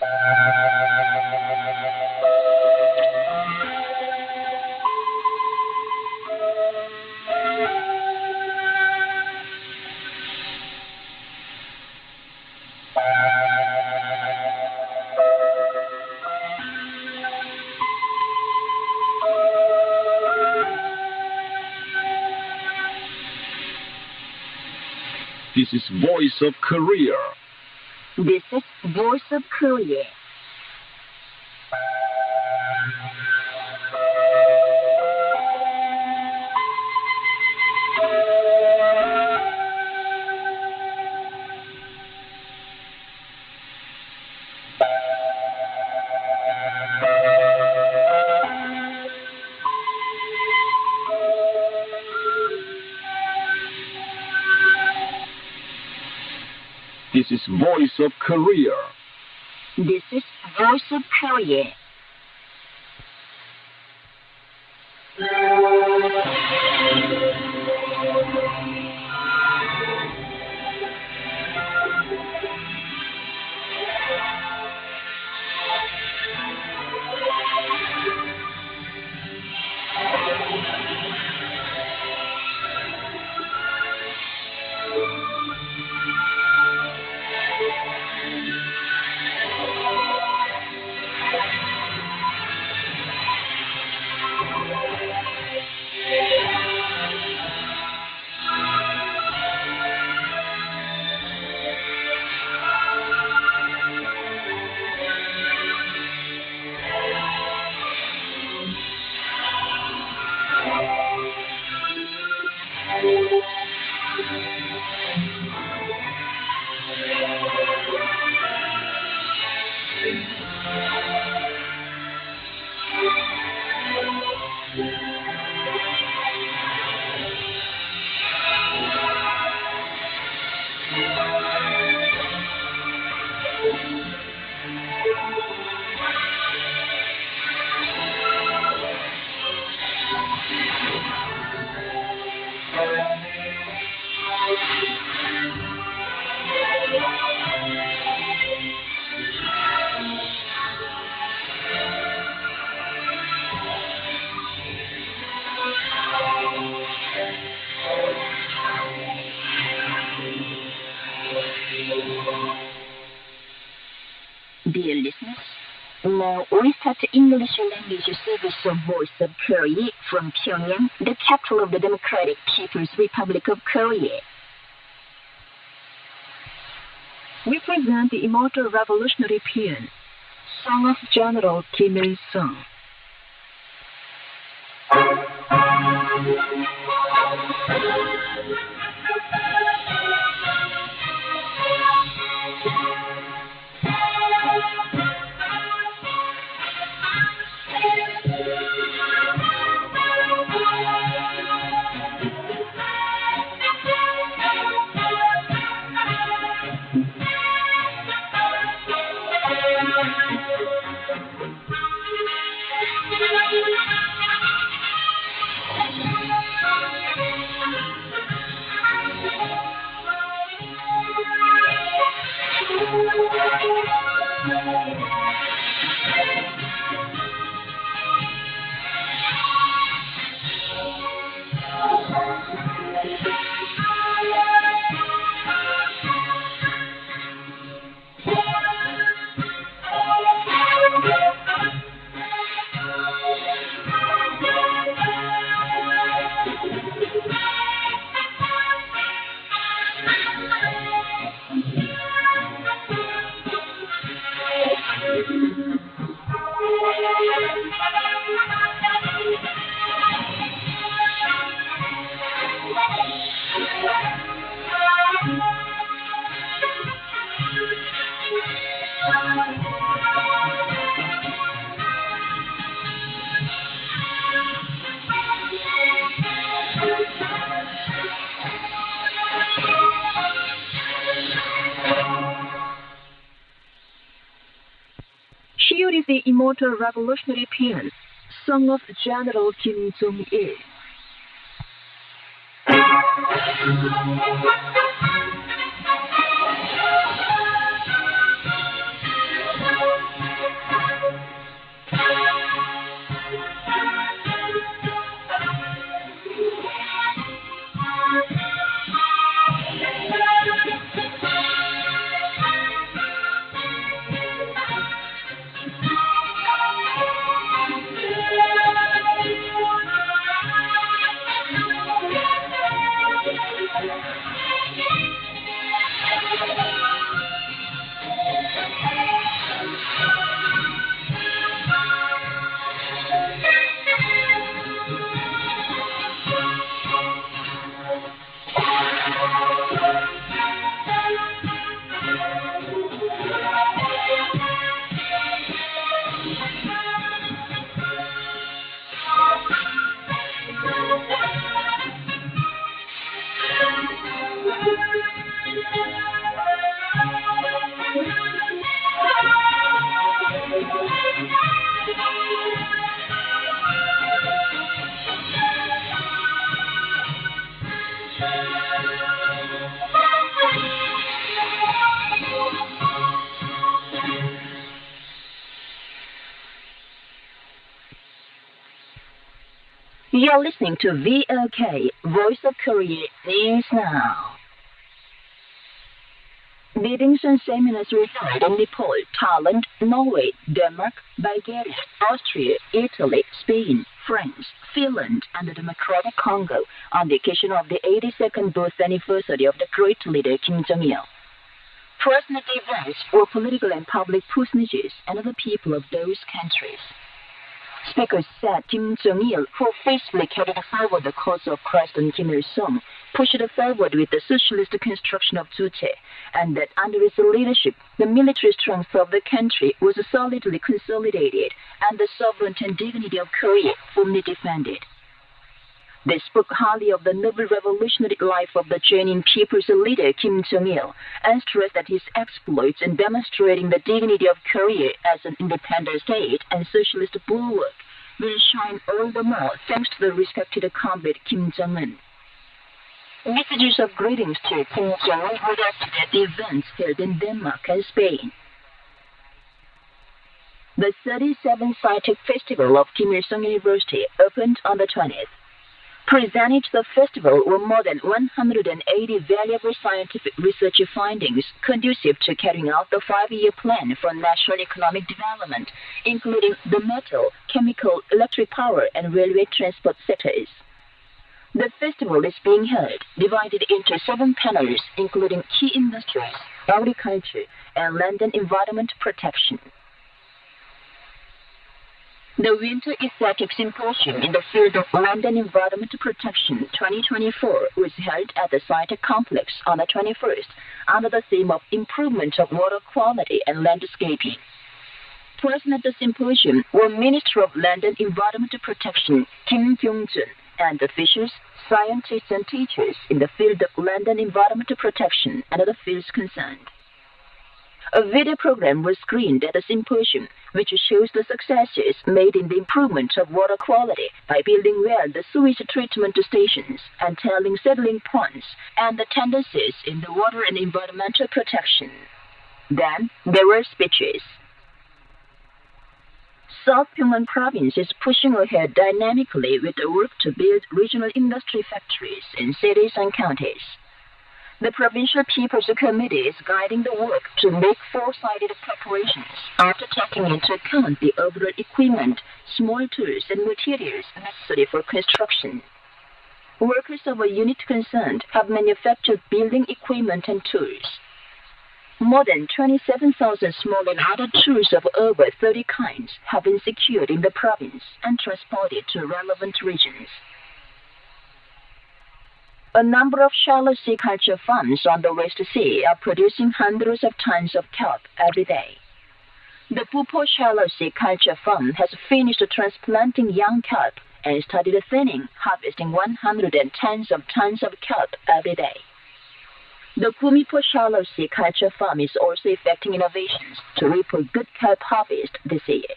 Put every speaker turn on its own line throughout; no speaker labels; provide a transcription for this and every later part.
This is Voice of Korea.
This is Voice of Korea.
This is Voice of Korea.
This is Voice of Korea. Dear listeners, now we start the English language service of Voice of Korea from Pyongyang, the capital of the Democratic People's Republic of Korea. We present the immortal revolutionary paean, Song of General Kim Il-sung. Here is the immortal revolutionary paean, Song of General Kim Il-sung. You're listening to VOK, Voice of Korea News Now. Meetings and seminars were held in Nepal, Thailand, Norway, Denmark, Bulgaria, Austria, Italy, Spain, France, Finland, and the Democratic Congo on the occasion of the 82nd birth anniversary of the great leader Kim Jong-il. Personal events were political and public personages and the people of those countries. Speakers said Kim Jong-il, who faithfully carried forward the cause of President Kim Il-sung, pushed forward with the socialist construction of Juche, and that under his leadership, the military strength of the country was solidly consolidated and the sovereignty and dignity of Korea firmly defended. They spoke highly of the noble revolutionary life of the Chinese people's leader Kim Jong-il and stressed that his exploits in demonstrating the dignity of Korea as an independent state and socialist bulwark will shine all the more thanks to the respected comrade Kim Jong-un. Messages of greetings to Kim Jong-un were directed at the events held in Denmark and Spain. The 37th Scientific Festival of Kim Il-sung University opened on the 20th. Presented to the festival were more than 180 valuable scientific research findings conducive to carrying out the 5-year plan for national economic development, including the metal, chemical, electric power, and railway transport sectors. The festival is being held, divided into 7 panels, including key industries, agriculture, and land and environment protection. The Winter Aesthetic Symposium in the field of Land and Environment Protection 2024 was held at the Scientific Complex on the 21st under the theme of Improvement of Water Quality and Landscaping. Present at the symposium were Minister of Land and Environment Protection Kim Kyung-jun and officials, scientists, and teachers in the field of land and environment protection and other fields concerned. A video program was screened at the symposium, which shows the successes made in the improvement of water quality by building well the sewage treatment stations and telling settling ponds and the tendencies in the water and environmental protection. Then there were speeches. South Pyongan Province is pushing ahead dynamically with the work to build regional industry factories in cities and counties. The Provincial People's Committee is guiding the work to make foresighted preparations after taking into account the overall equipment, small tools, and materials necessary for construction. Workers of a unit concerned have manufactured building equipment and tools. More than 27,000 small and other tools of over 30 kinds have been secured in the province and transported to relevant regions. A number of shallow sea culture farms on the West Sea are producing hundreds of tons of kelp every day. The Pupo Shallow Sea Culture Farm has finished transplanting young kelp and started thinning, harvesting 110 tons of kelp every day. The Kumipo Shallow Sea Culture Farm is also effecting innovations to reap a good kelp harvest this year.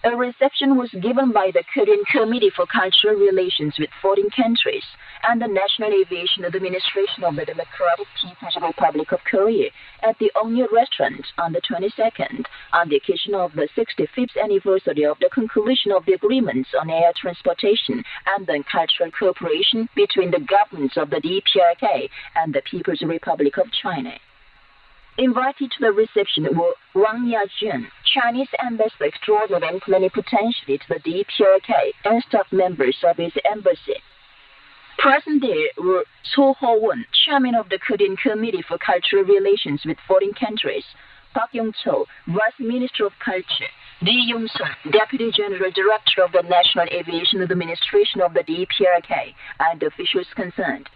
A reception was given by the Korean Committee for Cultural Relations with Foreign Countries and the National Aviation Administration of the Democratic People's Republic of Korea at the Ongyo Restaurant on the 22nd on the occasion of the 65th anniversary of the conclusion of the agreements on air transportation and the cultural cooperation between the governments of the DPRK and the People's Republic of China. Invited to the reception were Wang Yajun, Chinese ambassador extraordinary and plenipotentiary to the DPRK, and staff members of his embassy. Present there were So Ho-won, chairman of the Korean Committee for Cultural Relations with Foreign Countries, Park Yong-cho, Vice Minister of Culture, Lee Yong-sun, Deputy General Director of the National Aviation Administration of the DPRK, and officials concerned.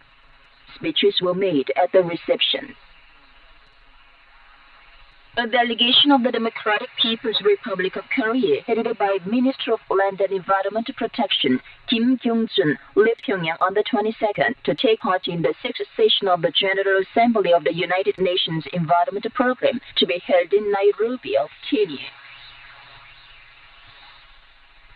Speeches were made at the reception. A delegation of the Democratic People's Republic of Korea, headed by Minister of Land and Environment Protection Kim Kyung-jun, left Pyongyang on the 22nd to take part in the 6th session of the General Assembly of the United Nations Environment Program to be held in Nairobi of Kenya.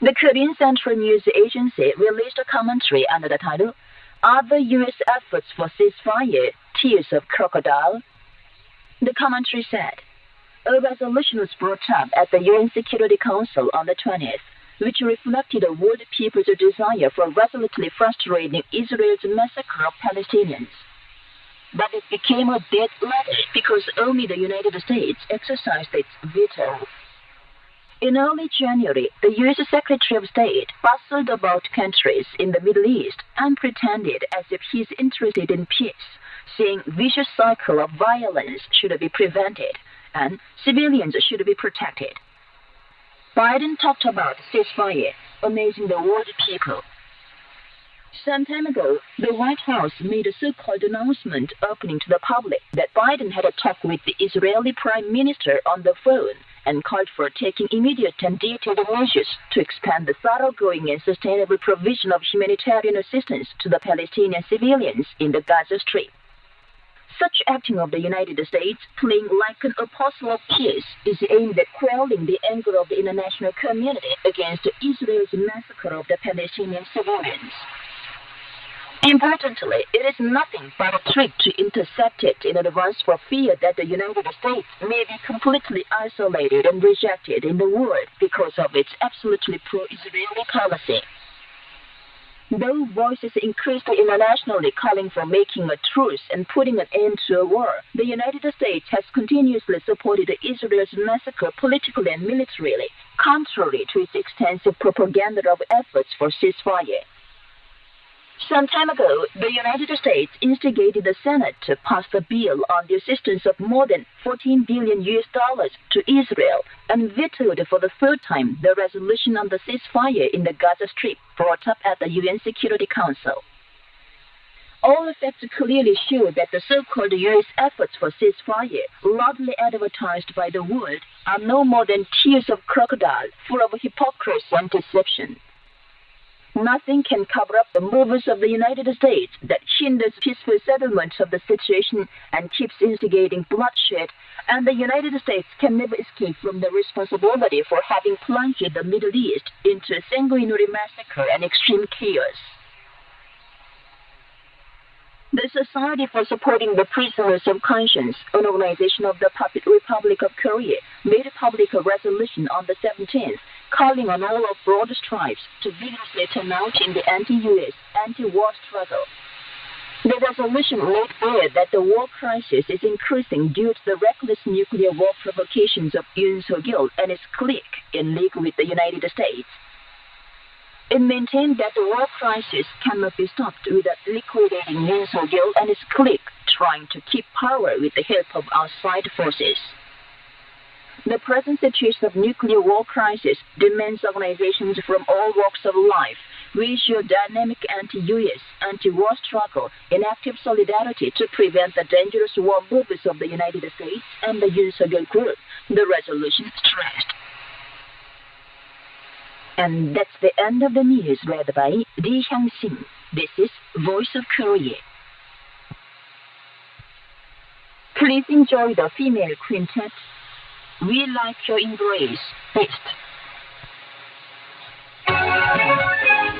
The Korean Central News Agency released a commentary under the title, "Other U.S. Efforts for Ceasefire, Tears of Crocodile?" The commentary said, a resolution was brought up at the UN Security Council on the 20th, which reflected the world people's desire for resolutely frustrating Israel's massacre of Palestinians. But it became a dead letter because only the United States exercised its veto. In early January, the U.S. Secretary of State bustled about countries in the Middle East and pretended as if he's interested in peace, saying vicious cycle of violence should be prevented and civilians should be protected. Biden talked about ceasefire, amazing the world people. Some time ago, the White House made a so-called announcement opening to the public that Biden had a talk with the Israeli Prime Minister on the phone and called for taking immediate and detailed measures to expand the thoroughgoing and sustainable provision of humanitarian assistance to the Palestinian civilians in the Gaza Strip. Such acting of the United States, playing like an apostle of peace, is aimed at quelling the anger of the international community against Israel's massacre of the Palestinian civilians. Importantly, it is nothing but a trick to intercept it in advance for fear that the United States may be completely isolated and rejected in the world because of its absolutely pro-Israeli policy. Though voices increased internationally calling for making a truce and putting an end to a war, the United States has continuously supported Israel's massacre politically and militarily, contrary to its extensive propaganda of efforts for ceasefire. Some time ago, the United States instigated the Senate to pass a bill on the assistance of more than $14 billion to Israel and vetoed for the third time the resolution on the ceasefire in the Gaza Strip brought up at the UN Security Council. All the facts clearly show that the so-called U.S. efforts for ceasefire, loudly advertised by the world, are no more than tears of crocodile, full of hypocrisy and deception. Nothing can cover up the moves of the United States that hinders peaceful settlement of the situation and keeps instigating bloodshed, and the United States can never escape from the responsibility for having plunged the Middle East into a sanguinary massacre and extreme chaos. The Society for Supporting the Prisoners of Conscience, an organization of the Puppet Republic of Korea, made public a resolution on the 17th, calling on all of broad stripes to vigorously turn out in the anti-U.S., anti-war struggle. The resolution made clear that the war crisis is increasing due to the reckless nuclear war provocations of Yoon Suk-yeol and his clique in league with the United States. It maintained that the war crisis cannot be stopped without liquidating Yoon Suk-yeol and his clique trying to keep power with the help of outside forces. The present situation of nuclear war crisis demands organizations from all walks of life wage a dynamic anti-U.S., anti-war struggle in active solidarity to prevent the dangerous war moves of the United States and the Yoon Suk-yeol group, the resolution stressed. And that's the end of the news read by Lee Hyang-sin. This is Voice of Korea. Please enjoy the female quintet. We like your embrace best.
Yeah.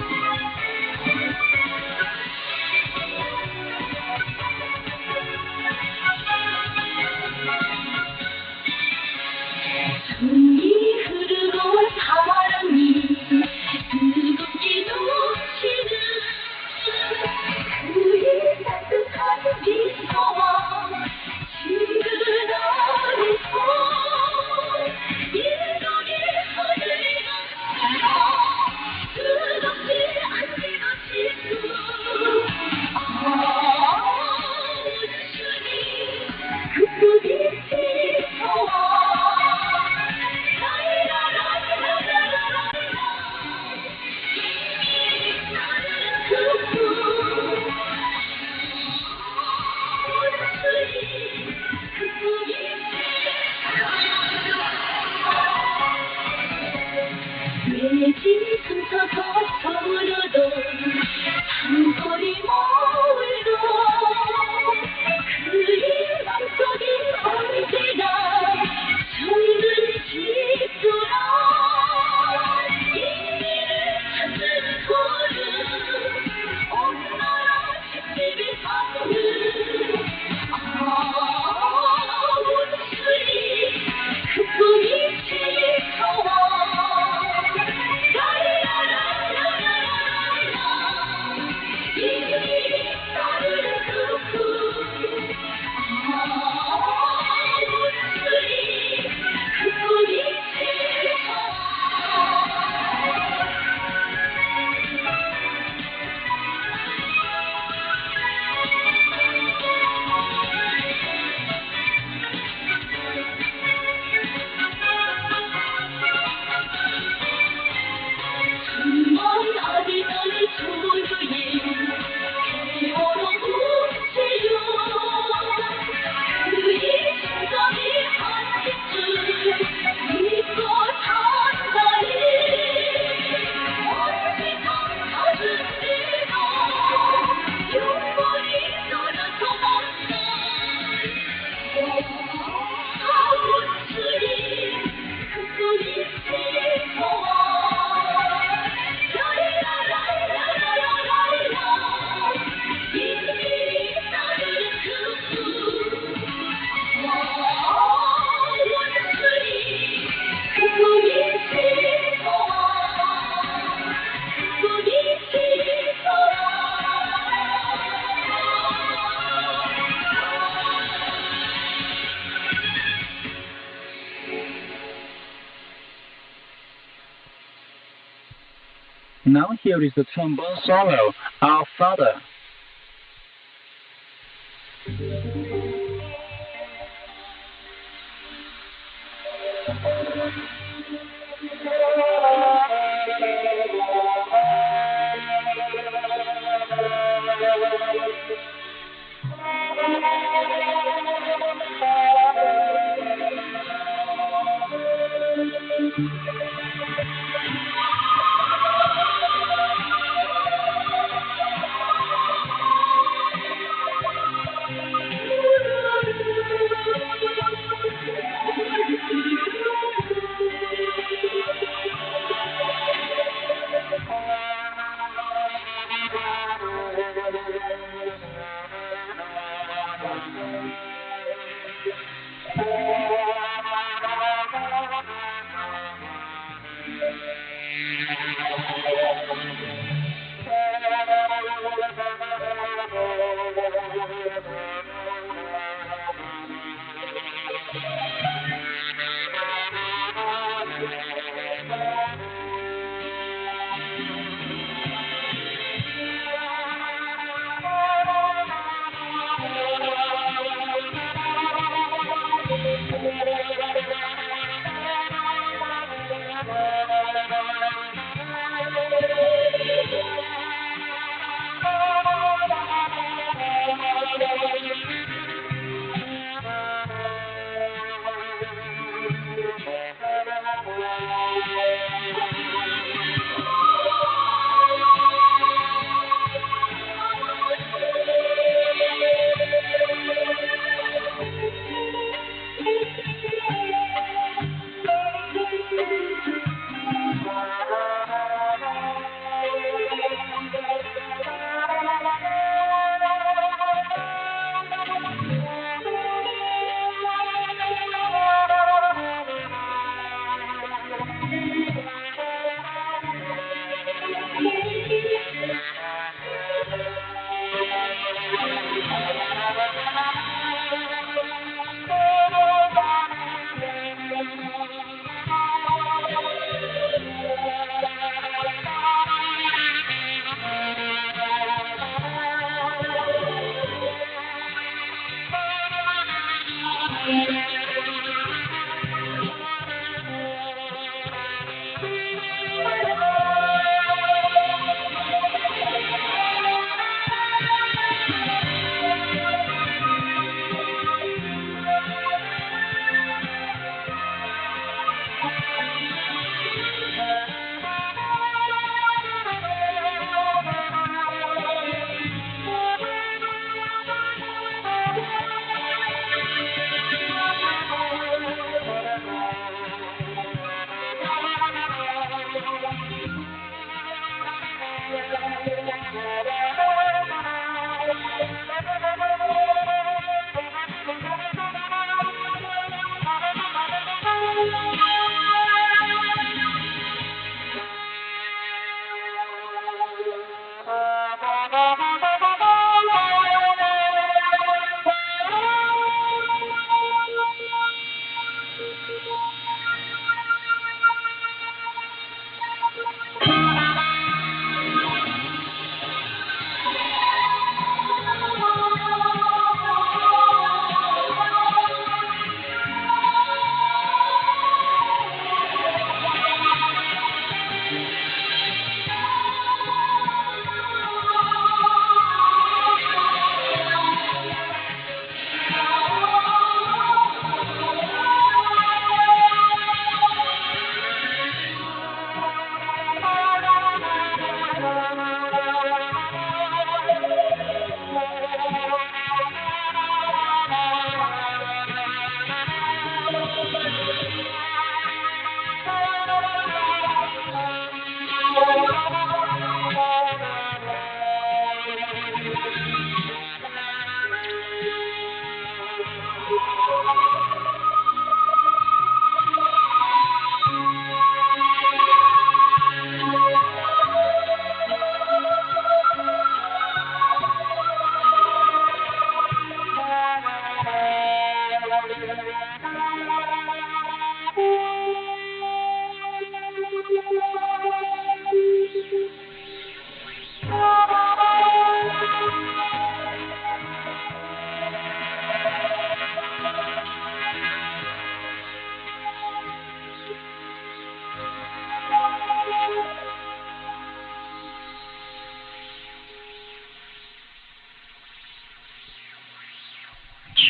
Now here is the trombone solo, Our Father.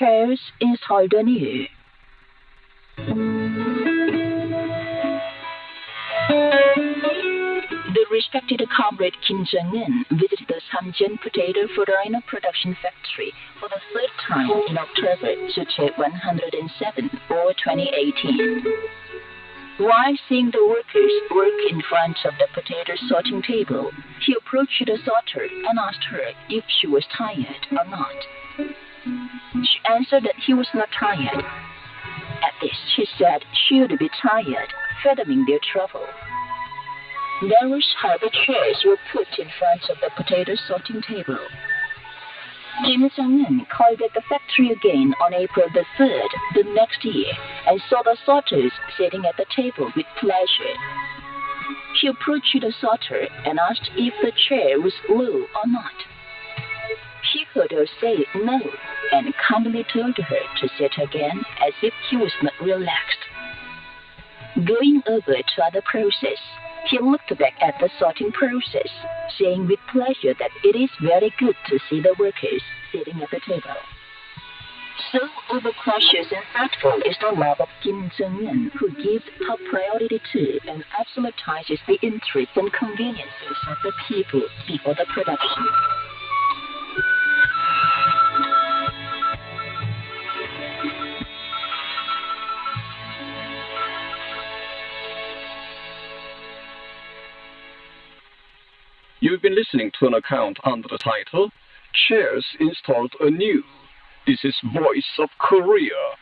chairs installed anew. The respected comrade Kim Jong-un visited the Samjian Potato Fodderino Production Factory for the third time in October, Juche 107, or 2018. While seeing the workers work in front of the potato sorting table, he approached the sorter and asked her if she was tired or not. She answered that he was not tired. At this, she said she would be tired, fathoming their trouble. That was how the chairs were put in front of the potato sorting table. Kim Jong-un called at the factory again on April the 3rd the next year and saw the sorters sitting at the table with pleasure. He approached the sorter and asked if the chair was low or not. He heard her say no and calmly told her to sit again as if he was not relaxed. Going over to other process, he looked back at the sorting process, saying with pleasure that it is very good to see the workers sitting at the table. So overcautious and thoughtful is the love of Kim Jong-un, who gives top priority to and absolutizes the interests and conveniences of the people before the production.
You've been listening to an account under the title, Chairs Installed Anew. This is Voice of Korea.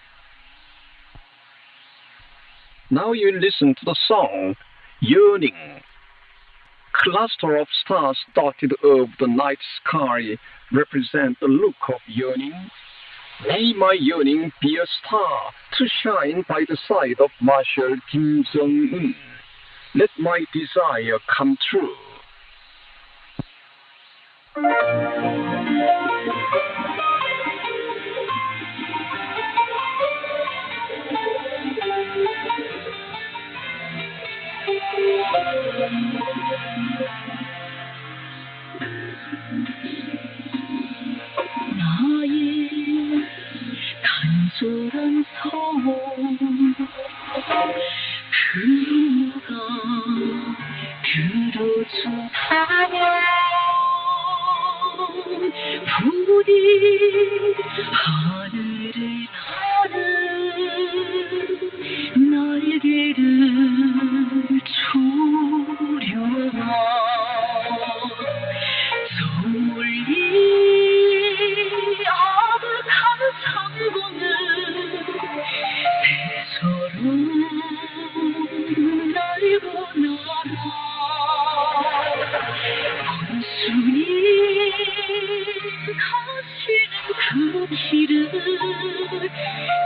Now you listen to the song, Yearning. Cluster of stars dotted over the night sky represent the look of yearning. May my yearning be a star to shine by the side of Marshal Kim Jong-un. Let my desire come true.
나의 간절한 소원 그 누가 들어주다냐 부디 하늘을 나는 날개를 주려나 멀리 아득한 상공을 새처럼 날고 날아 원숭이 가시는 그 길을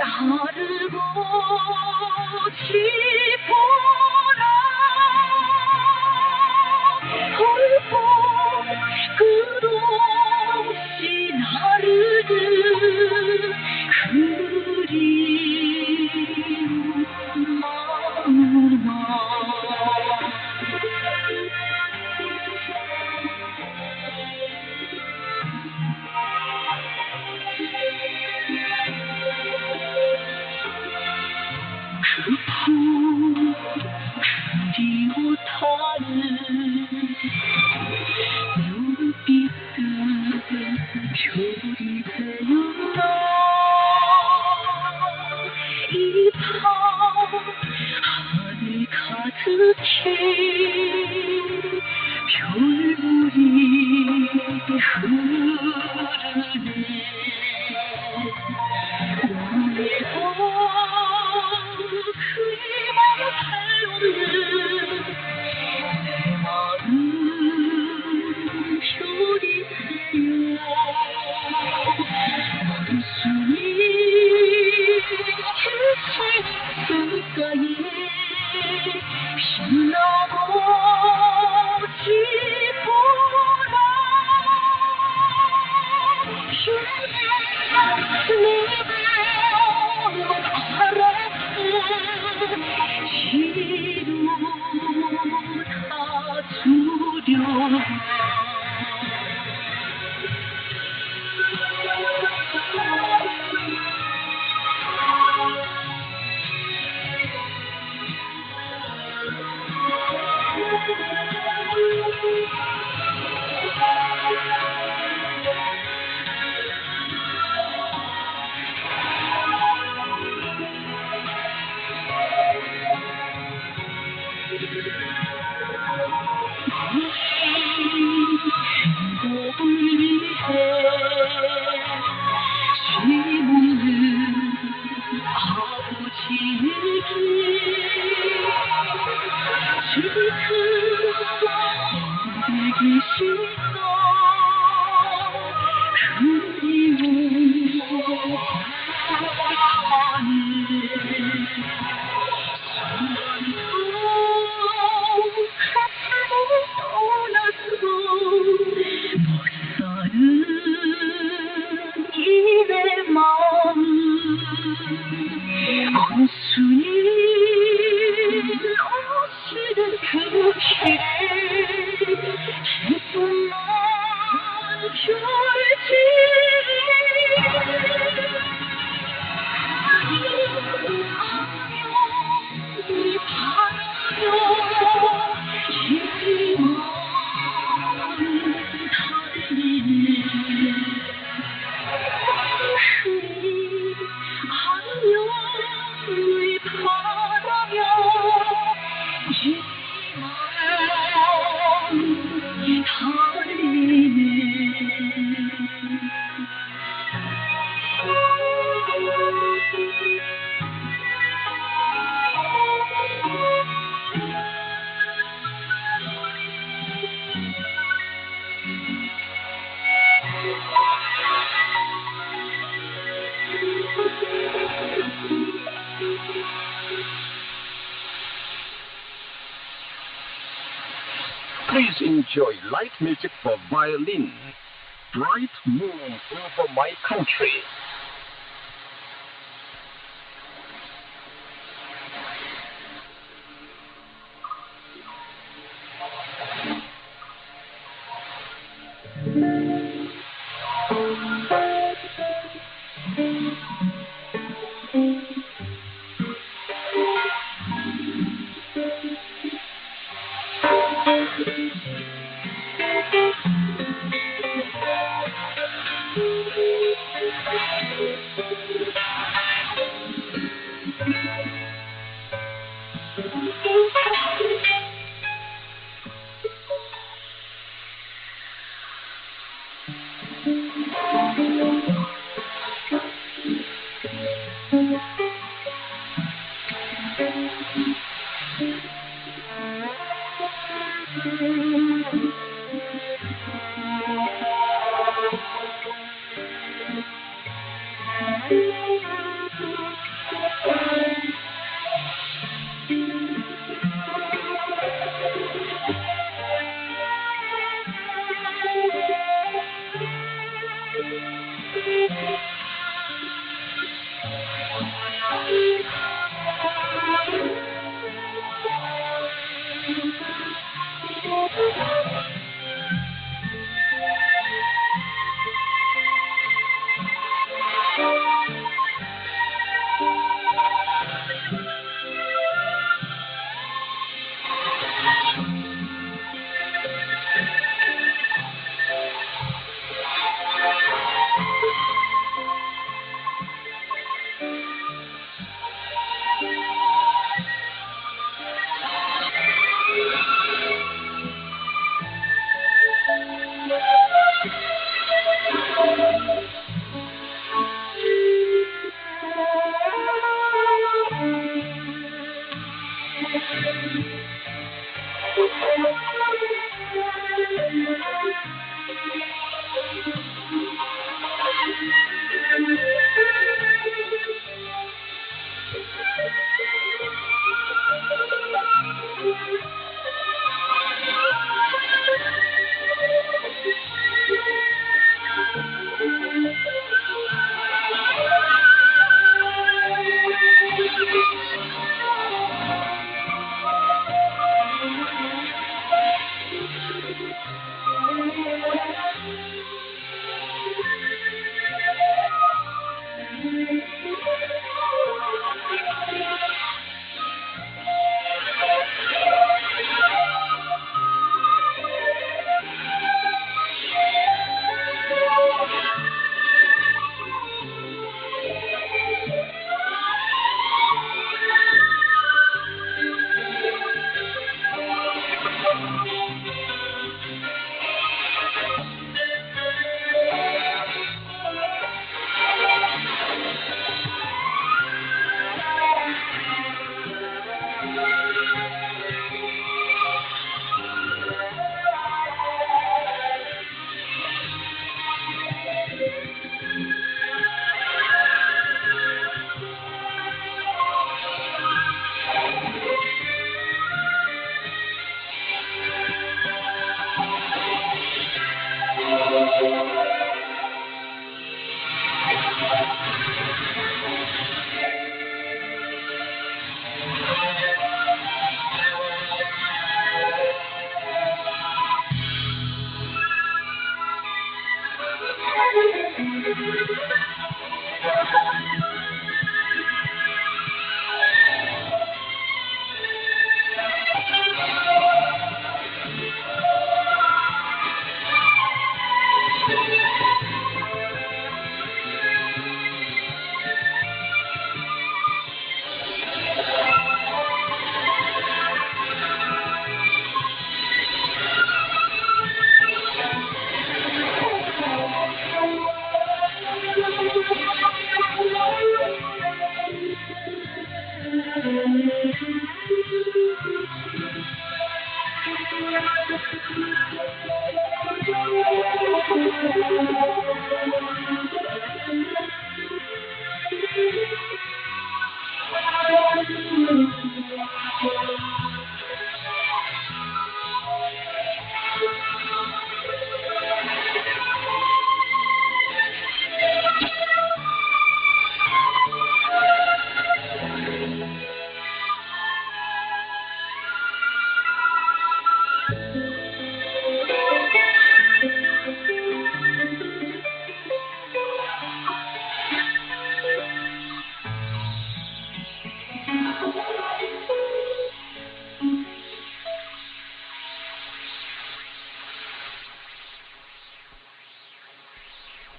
따르고 싶어라 홀보 끝없이 나르는 그리운 마음아 그품 그리워타는 눈빛들 별이 되었나 이 밤 하늘 가득히 별물이 흐르네 오늘도 그리마를 달려오는 내 마음 별이 되어 원숭이 길가에 빛나고 싶어라 내가 알았어 이루다 주려 위해 쉼없는 아버지의 길 지금 어디 계신가 그리워 온순히 오시는 그 길에 기쁨만 줄지 이 바라며 이만 달리네 이 바라며 이만 달리네
Please enjoy light music for violin, Bright Moon Over My Country.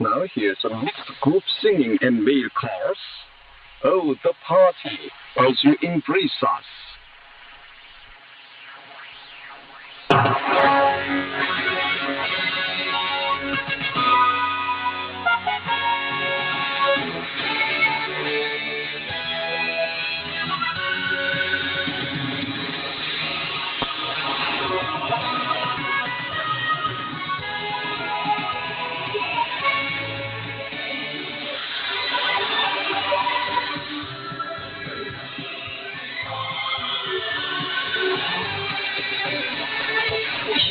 Now here's a mixed group singing and male chorus. Oh, the party, as you embrace us.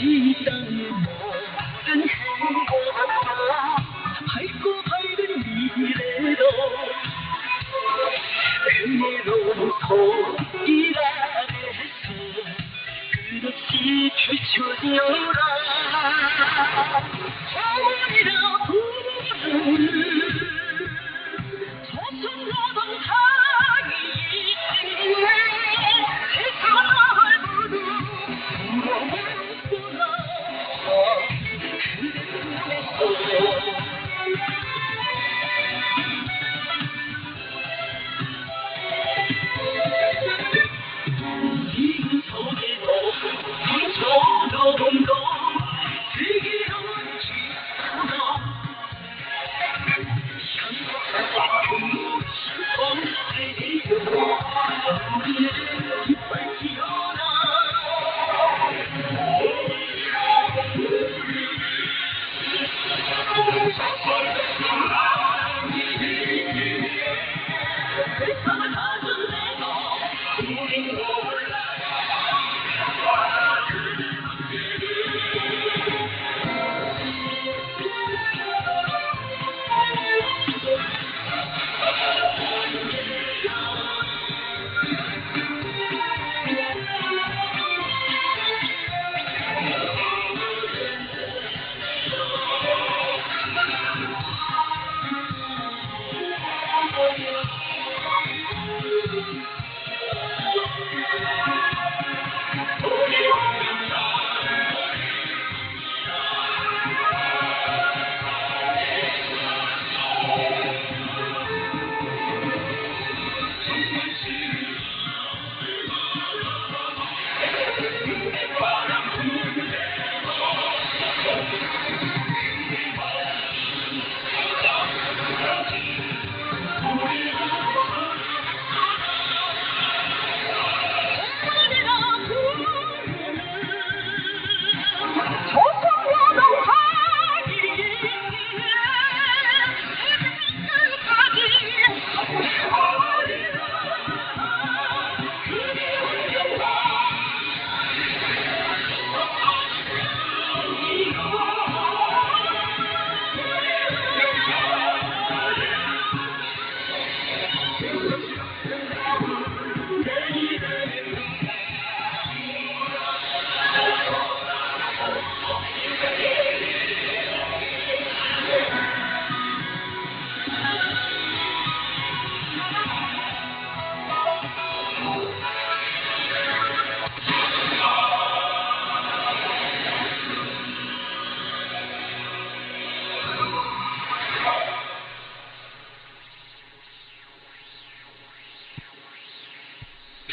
이 땅의 모든 행복과 밝고 밝은 미래도 은혜로운 소리 아래서 끝없이 비춰지어라. 어머니라 부르는 소순나던 땅이 있기에 세상을 모두 물어보구나. 그대 꿈에서 이 속에도 비춰놓은 건 슬기로운 지구도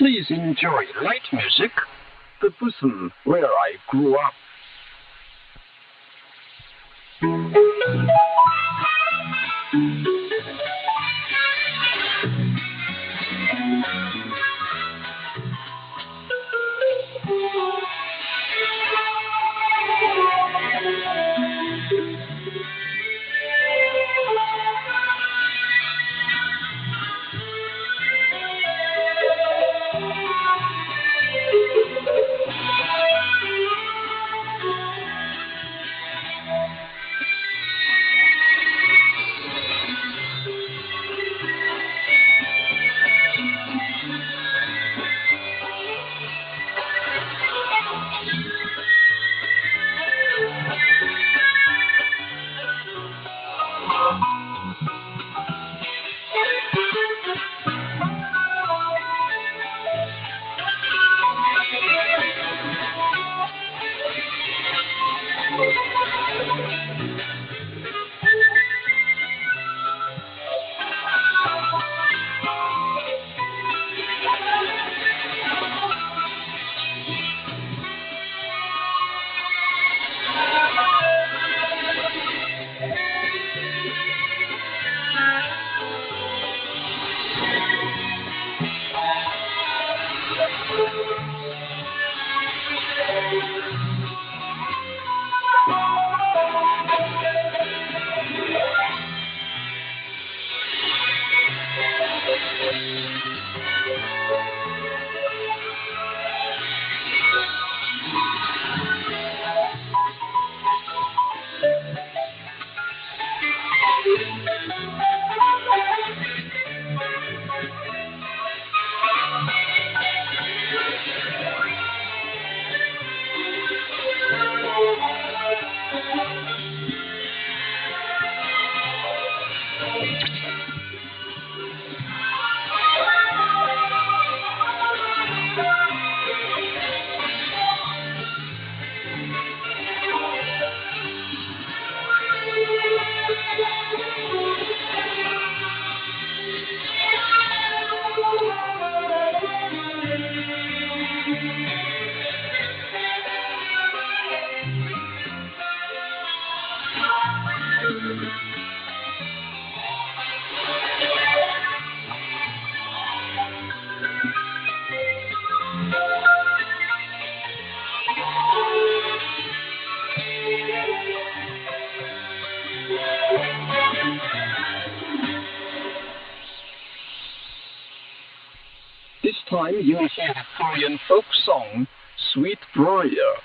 Please enjoy light music, The Bosom Where I Grew Up. This time you will hear the Korean folk song, Sweet Briar.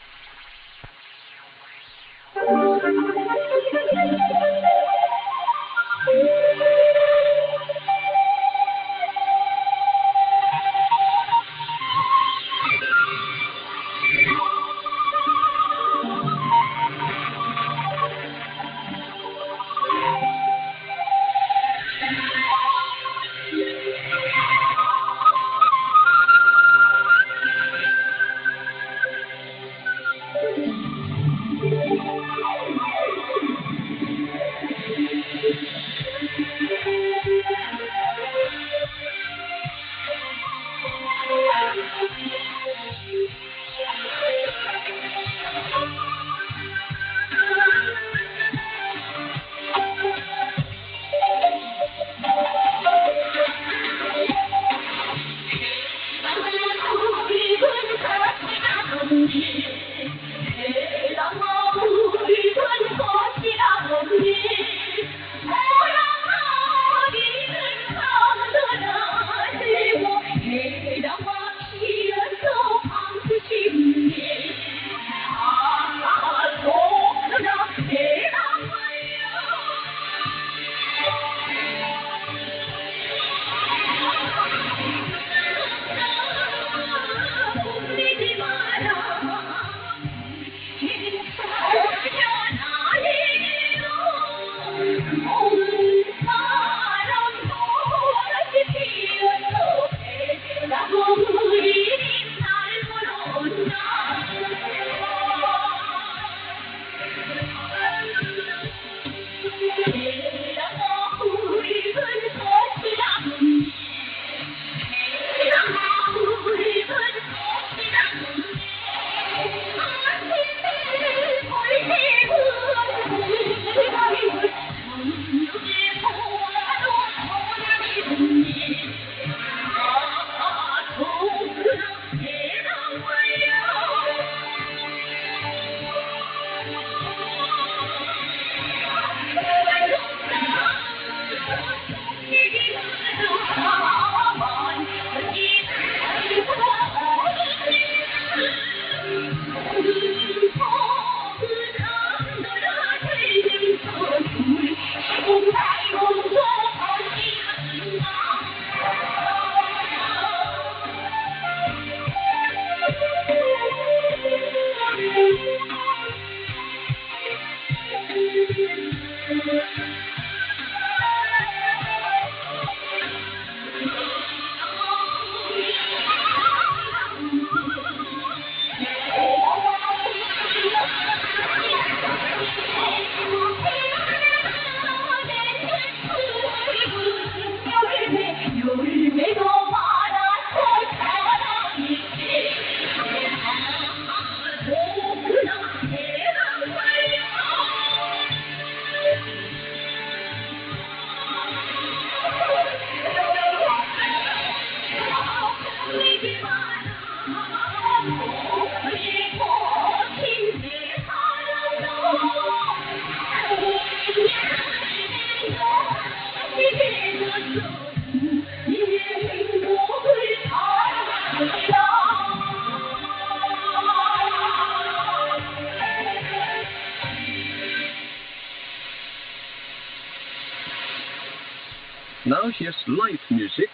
Now here's light music,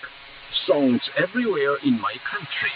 songs everywhere in my country.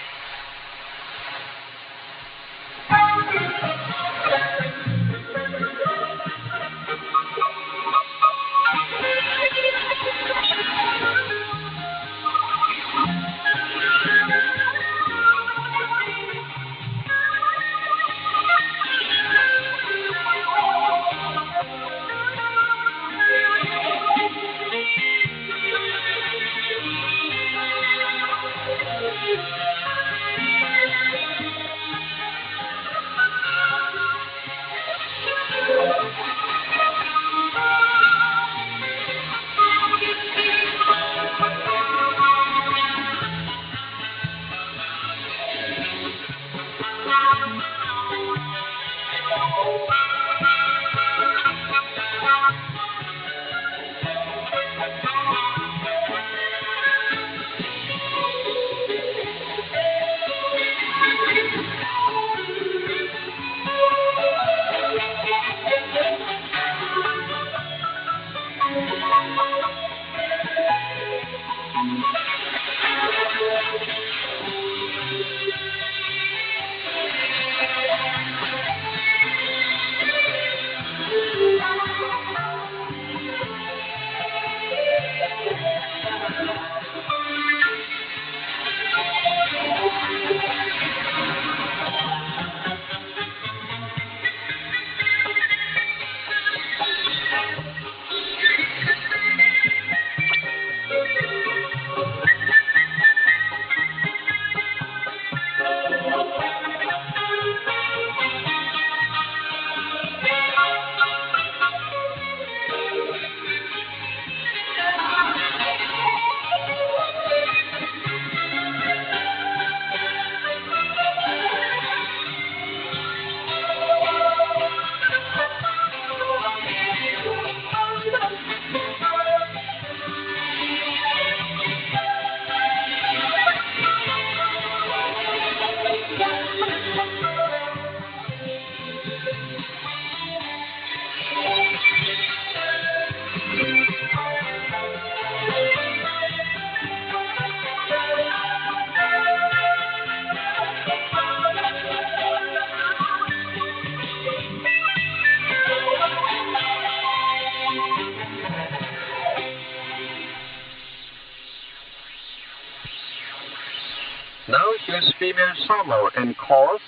Now here's female solo and chorus,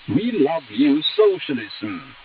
We Love You Socialism.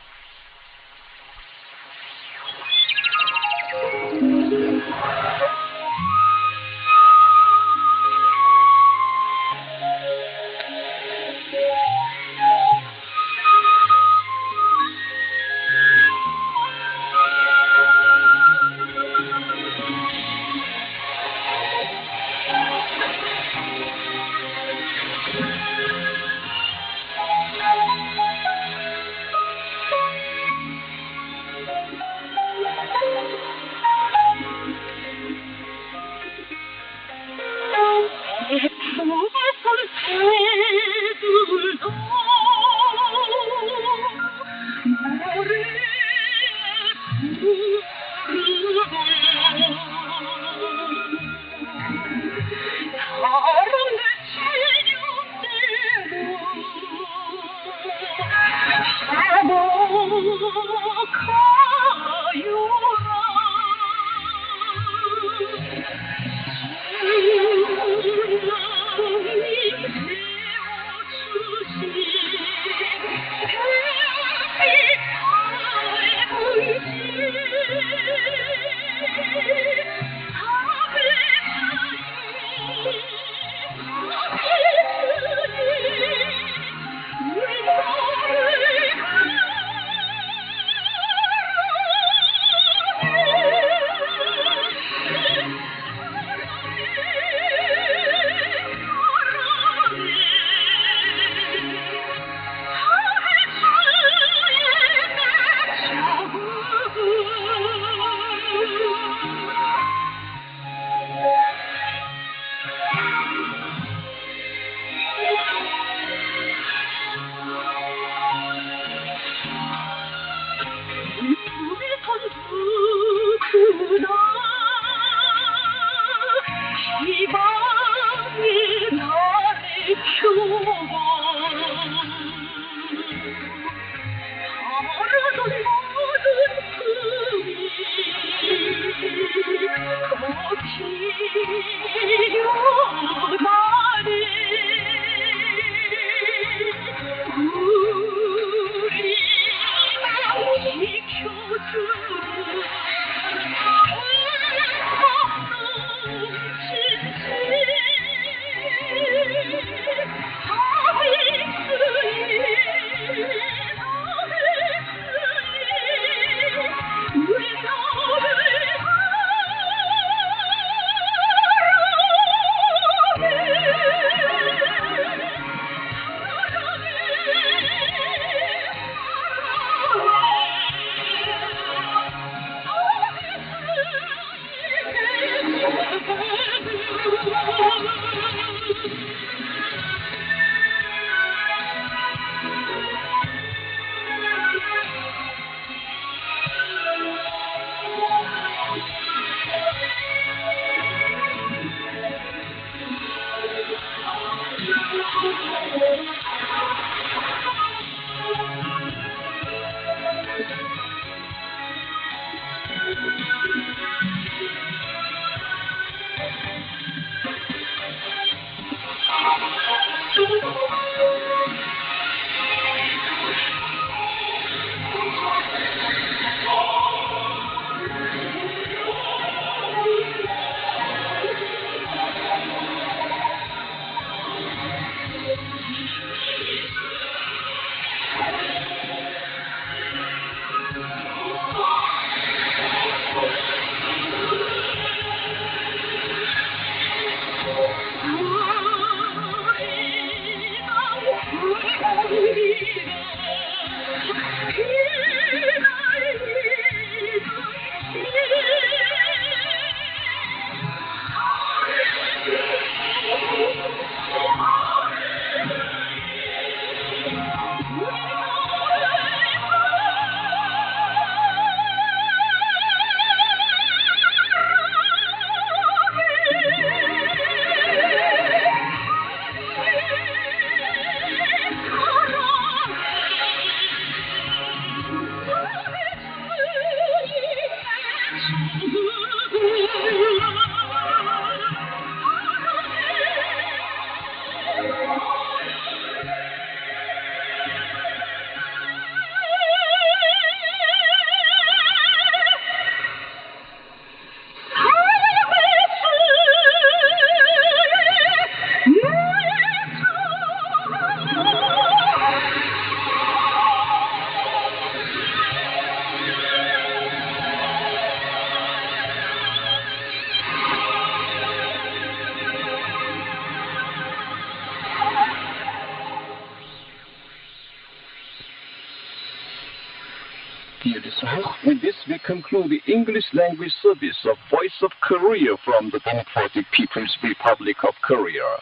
Dear listeners, with this we conclude the English language service of Voice of Korea from the Democratic People's Republic of Korea.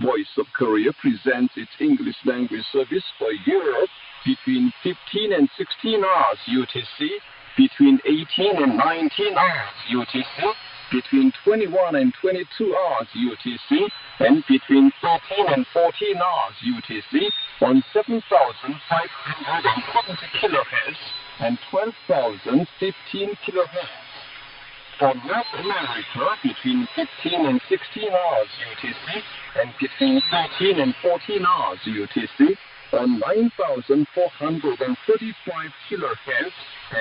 Voice of Korea presents its English language service for Europe between 15 and 16 hours UTC, between 18 and 19 hours UTC, between 21 and 22 hours UTC, and between 13 and 14 hours UTC on 7,570 kHz and 12,015 kHz. For North America, between 15 and 16 hours UTC and between 13 and 14 hours UTC on 9,435 kHz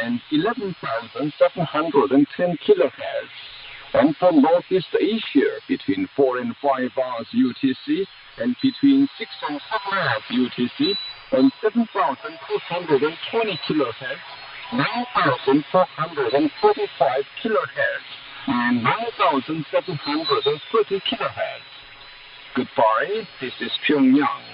and 11,710 kHz. And for Northeast Asia, between 4 and 5 hours UTC and between 6 and 7 hours UTC on 7,220 kHz, 9,435 kHz, and 9,730 kHz. Goodbye, this is Pyongyang.